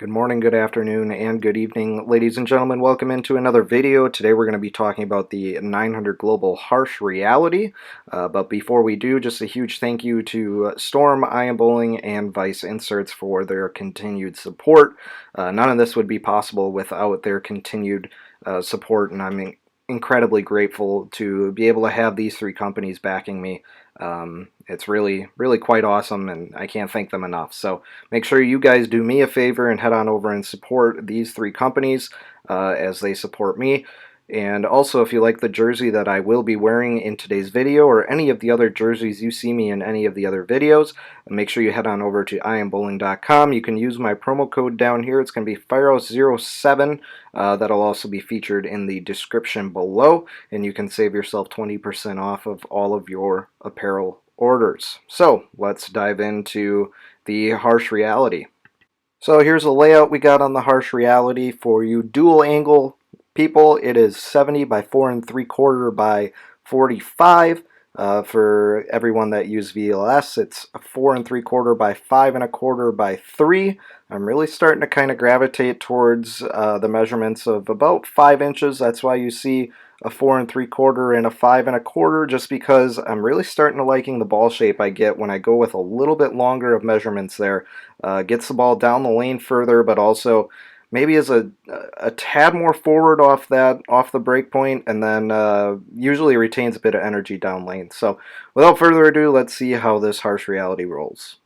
Good morning, good afternoon, and good evening, ladies and gentlemen. Welcome into another video. Today we're going to be talking about the 900 Global Harsh Reality. But before we do, just a huge thank you to Storm, Iron Bowling, and Vice Inserts for their continued support. None of this would be possible without their continued support, and I'm incredibly grateful to be able to have these three companies backing me. It's really quite awesome, and I can't thank them enough. So make sure you guys do me a favor and head on over and support these three companies as they support me. And also, if you like the jersey that I will be wearing in today's video, or any of the other jerseys you see me in any of the other videos, make sure you head on over to iambowling.com. You can use my promo code down here. It's going to be FIRO07. That'll also be featured in the description below, and you can save yourself 20% off of all of your apparel orders. So let's dive into the Harsh Reality. So here's a layout we got on the Harsh Reality for you dual angle people. It is 70 by 4 3/4 by 45. For everyone that use VLS, it's 4 3/4 by 5 1/4 by 3. I'm really starting to kind of gravitate towards the measurements of about 5 inches. That's why you see a 4 3/4 and a 5 1/4, just because I'm really starting to liking the ball shape I get when I go with a little bit longer of measurements there. Gets the ball down the lane further, but also maybe is a tad more forward off the break point, and then usually retains a bit of energy down lane. So without further ado, let's see how this Harsh Reality rolls.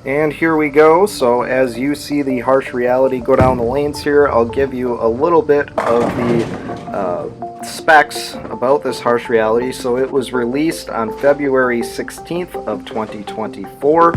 And here we go. So as you see the Harsh Reality go down the lanes here, I'll give you a little bit of the specs about this Harsh Reality. So it was released on February 16th of 2024.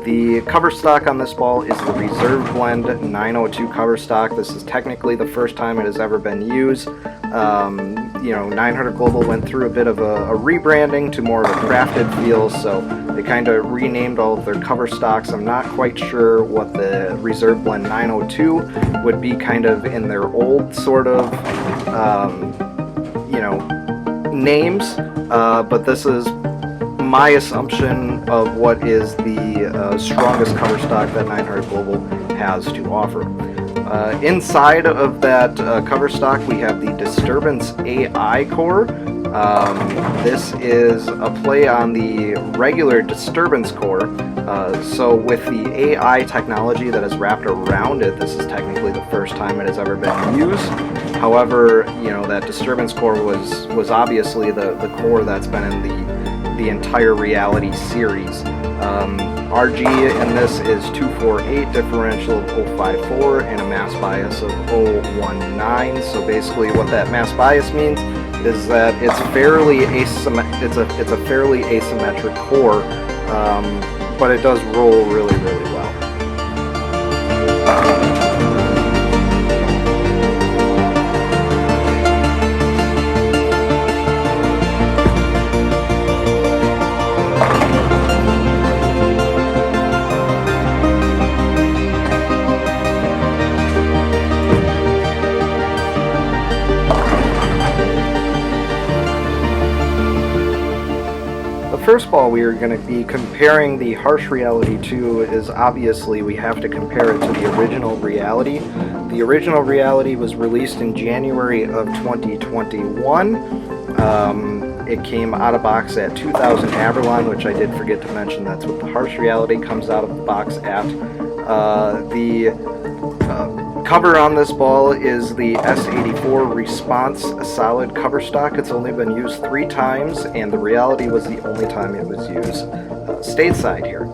The cover stock on this ball is the Reserve Blend 902 cover stock. This is technically the first time it has ever been used. 900 Global went through a bit of a rebranding to more of a crafted feel, so they kind of renamed all of their cover stocks. I'm not quite sure what the Reserve Blend 902 would be kind of in their old sort of, names, but this is my assumption of what is the strongest cover stock that 900 Global has to offer. Inside of that cover stock, we have the Disturbance AI core. This is a play on the regular Disturbance core. So with the AI technology that is wrapped around it, this is technically the first time it has ever been used. However, that Disturbance core was obviously the core that's been in the entire Reality series. RG in this is 248, differential of 054, and a mass bias of 019. So basically what that mass bias means is that it's fairly it's a fairly asymmetric core, but it does roll really well. The first ball we are going to be comparing the Harsh Reality to is, obviously, we have to compare it to the original Reality. The original Reality was released in January of 2021. It came out of box at 2000 Averlon, which I did forget to mention. That's what the Harsh Reality comes out of the box at. The cover on this ball is the S84 Response solid cover stock. It's only been used 3 times, and the Reality was the only time it was used stateside here.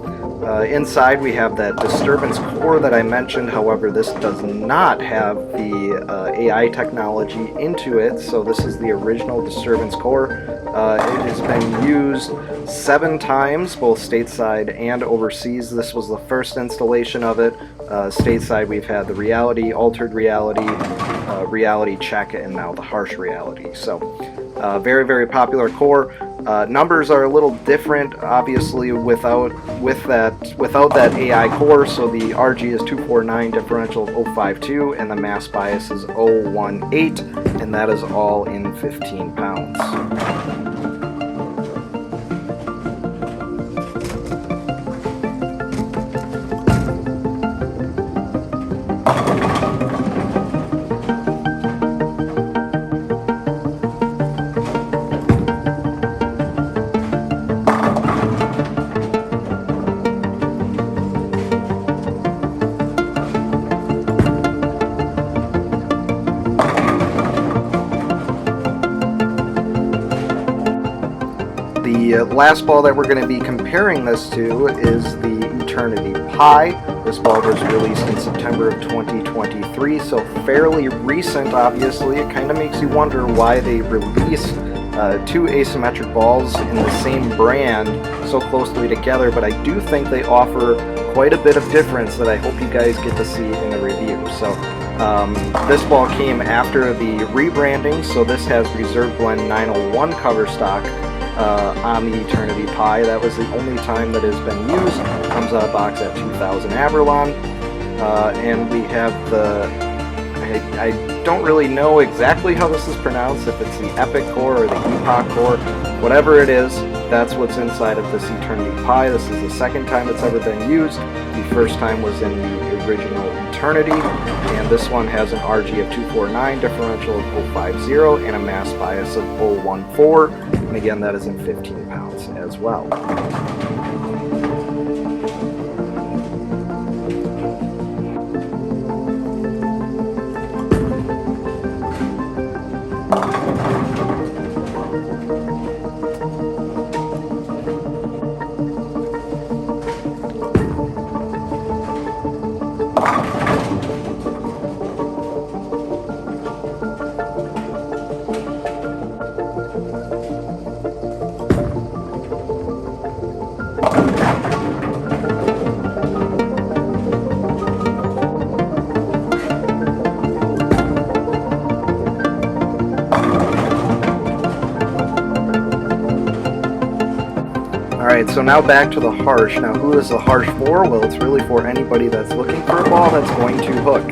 Inside we have that Disturbance core that I mentioned. However, this does not have the AI technology into it, so this is the original Disturbance core. It has been used 7 times, both stateside and overseas. This was the first installation of it. Stateside we've had the Reality, Altered Reality, Reality Check, and now the Harsh Reality. So very popular core. Numbers are a little different, obviously, without that AI core. So the RG is 249, differential of 052, and the mass bias is 018, and that is all in 15 pounds. last ball that we're going to be comparing this to is the Eternity Pi. This ball was released in September of 2023, so fairly recent. Obviously, it kind of makes you wonder why they released two asymmetric balls in the same brand so closely together, but I do think they offer quite a bit of difference that I hope you guys get to see in the review. So this ball came after the rebranding, so this has Reserve Blend 901 cover stock on the Eternity Pi. That was the only time that has been used. Comes out of box at 2000 Averlon, and we have the, I don't really know exactly how this is pronounced, if it's the Epic core or the Epoch core, whatever it is, that's what's inside of this Eternity Pi. This is the second time it's ever been used. The first time was in the original Eternity, and this one has an RG of 249, differential of 050, and a mass bias of 014, and again that is in 15 pounds as well. Alright, so now back to the Harsh. Now who is the Harsh for? Well, it's really for anybody that's looking for a ball that's going to hook.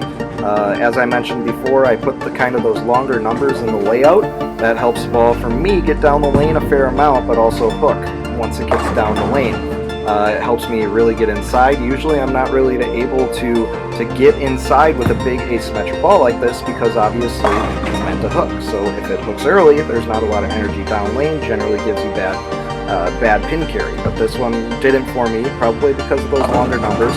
As I mentioned before, I put the kind of those longer numbers in the layout. That helps the ball, for me, get down the lane a fair amount, but also hook once it gets down the lane. It helps me really get inside. Usually I'm not really able to get inside with a big asymmetric ball like this because obviously it's meant to hook. So if it hooks early, there's not a lot of energy down lane, generally gives you bad pin carry. But this one didn't for me, probably because of those longer numbers.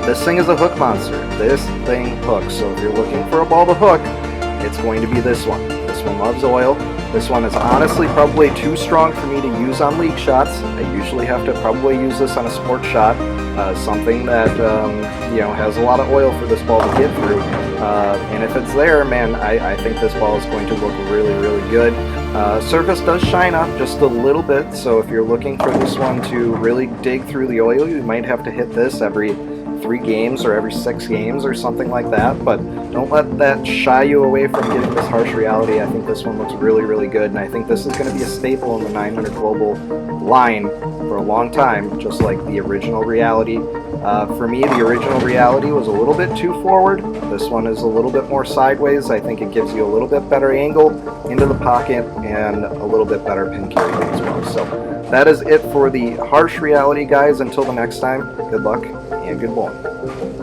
This thing is a hook monster. This thing hooks. So if you're looking for a ball to hook, it's going to be this one. This one loves oil. This one is honestly probably too strong for me to use on league shots. I usually have to probably use this on a sport shot, something that has a lot of oil for this ball to get through. And if it's there, man, I think this ball is going to look really, really good. Surface does shine up just a little bit, so if you're looking for this one to really dig through the oil, you might have to hit this every 3 games or every 6 games or something like that, but don't let that shy you away from getting this Harsh Reality. I think this one looks really, really good, and I think this is going to be a staple in the 900 Global line for a long time, just like the original Reality. For me, the original Reality was a little bit too forward. This one is a little bit more sideways. I think it gives you a little bit better angle into the pocket and a little bit better pin carry as well. So that is it for the Harsh Reality, guys. Until the next time, good luck and good bowling.